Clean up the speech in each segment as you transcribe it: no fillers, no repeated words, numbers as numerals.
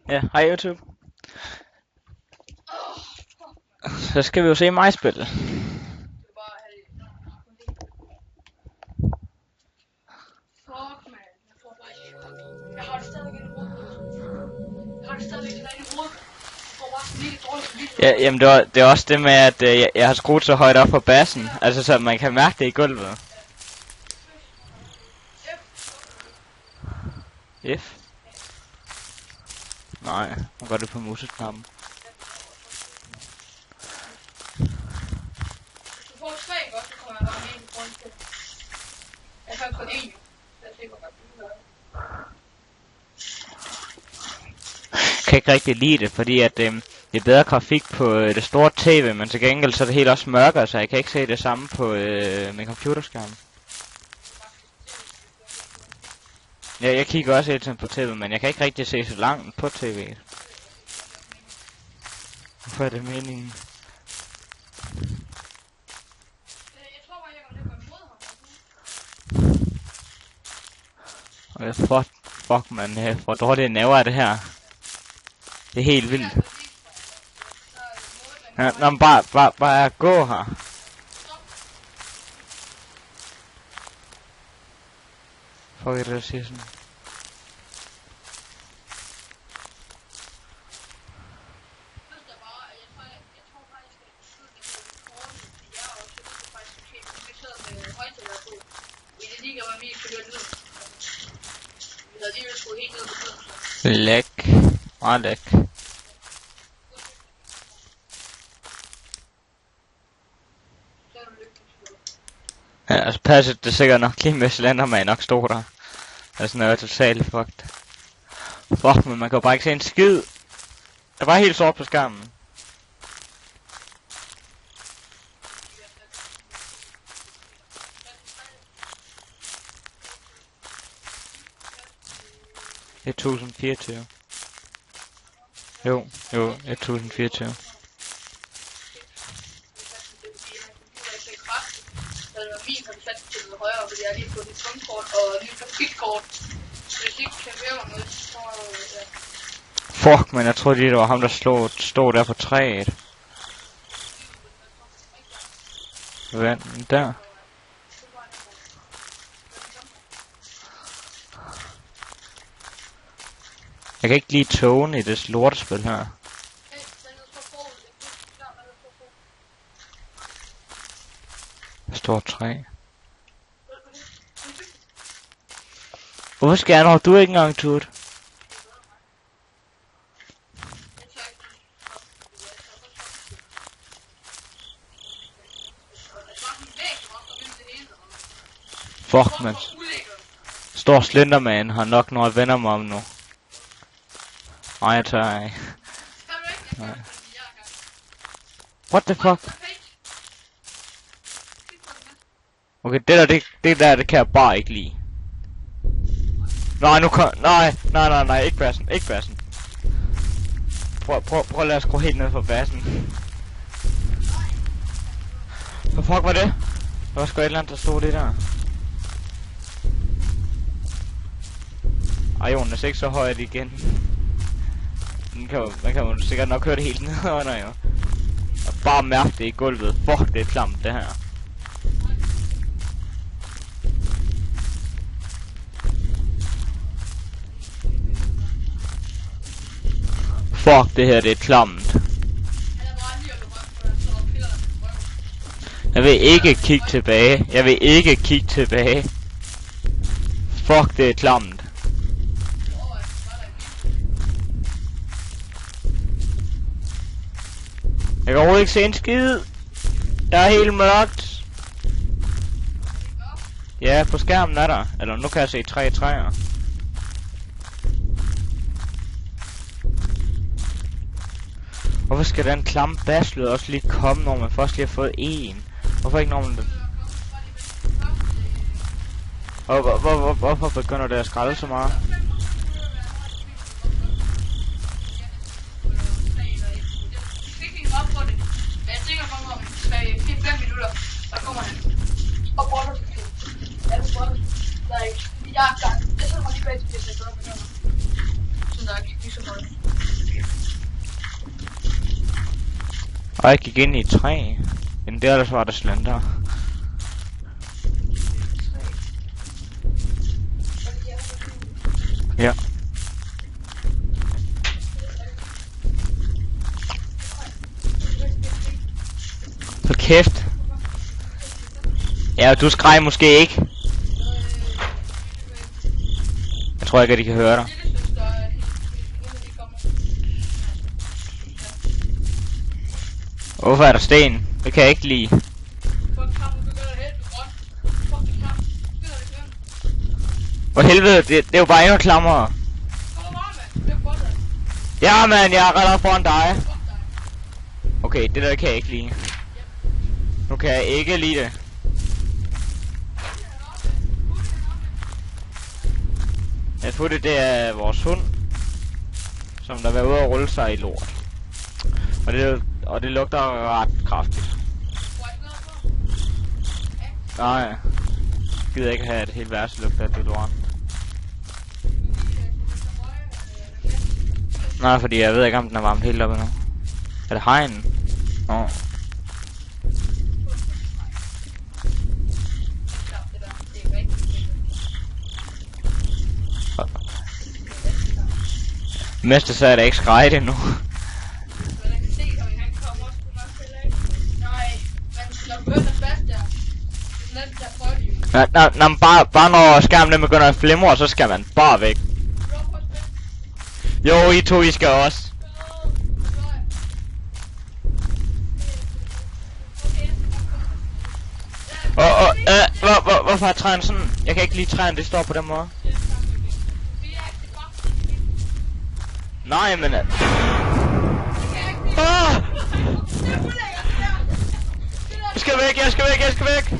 Ja, hej YouTube. Så skal vi jo se mig spille. Ja, jamen det er også det med, at jeg har skruet så højt op på bassen. Altså så man kan mærke det i gulvet. F? Nej, nu går det på museknappen. Du får 3 godt, så kommer jeg bare med en grundspil. Jeg kan kun 1 jo. Jeg tænker godt, Jeg kan ikke rigtig lide det, fordi at det er bedre grafik på det store tv, men til gengæld så er det helt også mørkere, så jeg kan ikke se det samme på min computerskærm. Ja, jeg kigger også hele tiden på tv, men jeg kan ikke rigtig se så langt på tv. Hvorfor er det meningen? Og fuck man, jeg får dårlige nerver af det her. Det er helt vildt. Ja, nå, bare gå her. Fuck det, der siger sådan. Læk. Meget læk. Ja, altså passet det sikkert nok lige med Slenderman nok stod der. Altså noget totalt fucked. Fuck, men man kan jo bare ikke se en skid. Det er bare helt sort på skærmen. Det er 1024. Jo, 1024. Fuck, men jeg troede lige, det var ham, der stod der på træet. Vent, der. Jeg kan ikke lide togene i det lortespil her. Der står 3. Hvorfor skal jeg når du ikke engang tut? Fuck, man. Står Slenderman har nok noget venner mig om nu. Nej, jeg tør ikke. Nej. What the fuck? Okay, det der kan jeg bare ikke lide. Nej, nu kom... Nej, ikke bassen. Prøv at lade os skrue helt ned for bassen. Hvad fuck var det? Der var sgu et eller andet, der stod det der. Ej, Jonas, ikke så højt igen. Man kan jo sikkert nok høre det helt ned under, jo. Og bare mærke det i gulvet. Fuck, det er klamt, det her. Fuck, det her, det er klamt. Jeg vil ikke kigge tilbage. Fuck, det er klamt. Jeg kan overhovedet ikke se en skid. Der er helt mørkt. Ja, på skærmen er der. Eller nu kan jeg se 3 træer. Hvorfor skal den klamme basslyd også lige komme, når man først lige har fået en? Hvorfor ikke når man den? Hvorfor begynder det at skralde så meget? Jeg er gang. Jeg tror, man lige bagtil, at jeg gør på sådan der, ikke så meget. Og jeg gik ind i et træ. Men der ellers var der slender. Ja. Hold kæft. Ja, du skreg måske ikke. Jeg tror ikke, at de kan høre dig. Hvorfor er der sten? Det kan jeg ikke lide. For helvede, det er jo bare endnu klammere. Ja, man, jeg er allerede foran dig. Okay, det der kan jeg ikke lide. Nu kan jeg ikke lide det. Jeg tror det er vores hund, som der var ude at rulle sig i lort. Og det lugter ret kraftigt. Nej, jeg gider ikke have et helt værste lugt af det lort. Nej, fordi jeg ved ikke om den er varmt helt oppe nu. Er det hegnen? Nå. Mester sagde, at jeg ikke skreg det nu. Bare når skærmen begynder at flimre, så skal man bare væk. Jo, I to, I skal også. Hvorfor er træerne sådan? Jeg kan ikke lide træerne, det står på den måde. Nej, men... Jeg skal væk, jeg skal væk!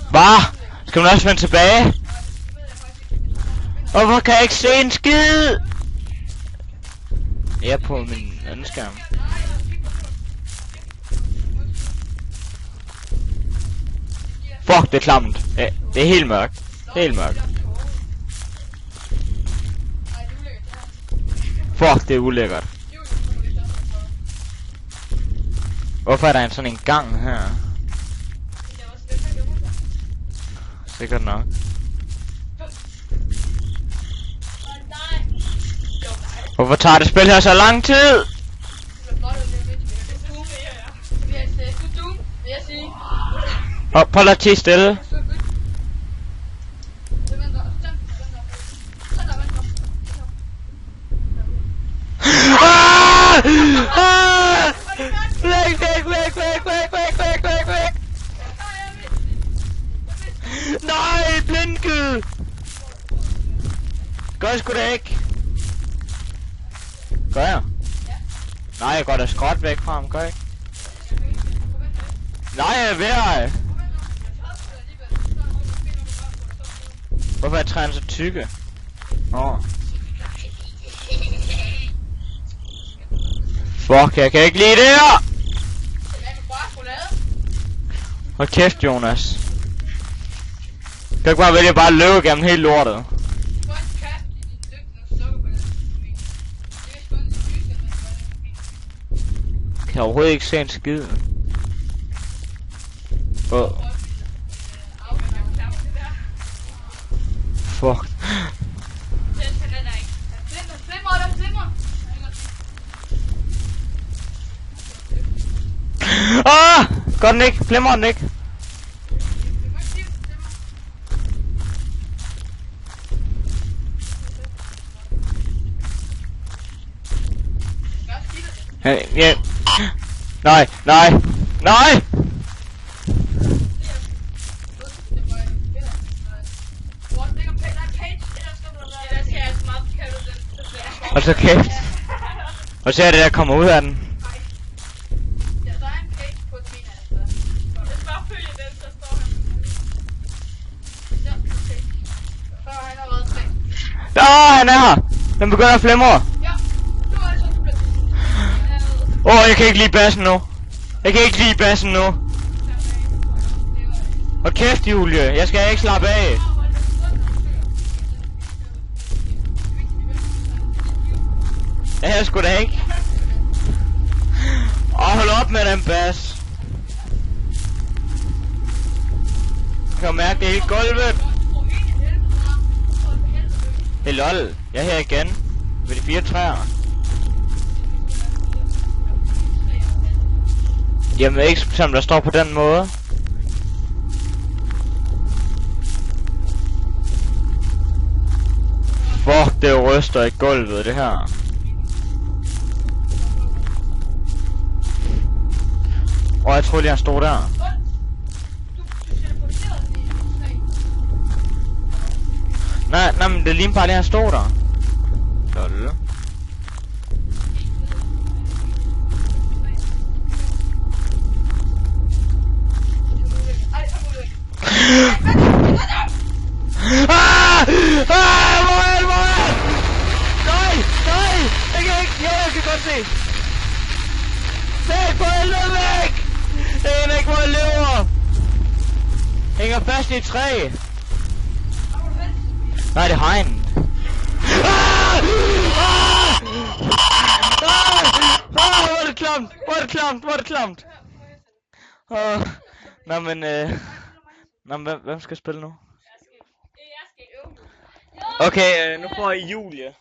Hvad? Skal man også vende tilbage? Hvorfor kan jeg ikke se en skid? Jeg er på min anden skærm. Fuck, det er klamt. Ja, det er helt mørkt. Helt mørkt. Fuck, det er ulækkert. Hvorfor er der sådan en gang her? Sikkert nok. Hvorfor tager det spil her så lang tid? Prøv at tige stille. Væk. Nej, blindgyde. Gør jeg sgu da ikke. Gør jeg? Nej, jeg går da skråt væk fra ham, gør jeg ikke? Nej, jeg er ved at... Hvorfor er træerne så tykke? Fuck, jeg kan ikke lide det her! Hold kæft, Jonas. Kan du ikke bare vælge bare at løbe gennem hele lortet? Kan jeg overhovedet ikke se en skid. Fuck. Gør den ikke? Flimmer den ikke? Ja. Nej. Og så kæft. Og så er det der kommer ud af den. Han er her. Den begynder at flimre. Jeg kan ikke lide bassen nu. Hold kæft, Julie. Jeg skal ikke slappe af. Ja, jeg skulle da ikke. Hold op med den bas. Jeg kan mærke det hele gulvet. Hey lol, jeg er her igen. Ved de 4 træer. Jamen ikke som der står på den måde. Fuck, det ryster i gulvet, det her. Og jeg troede lige han stod der. Nej, men det ligner bare lige han stod der. Lol. Hvor er det? Nej! Jeg kan godt se. Sæt på helvede væk! Det er ikke, hvor jeg lever. Hænger fast i et træ. Nej, det er hegnet. Hvor er det klamt. Nå, men hvem skal spille nu? Okay, nu får I Julie.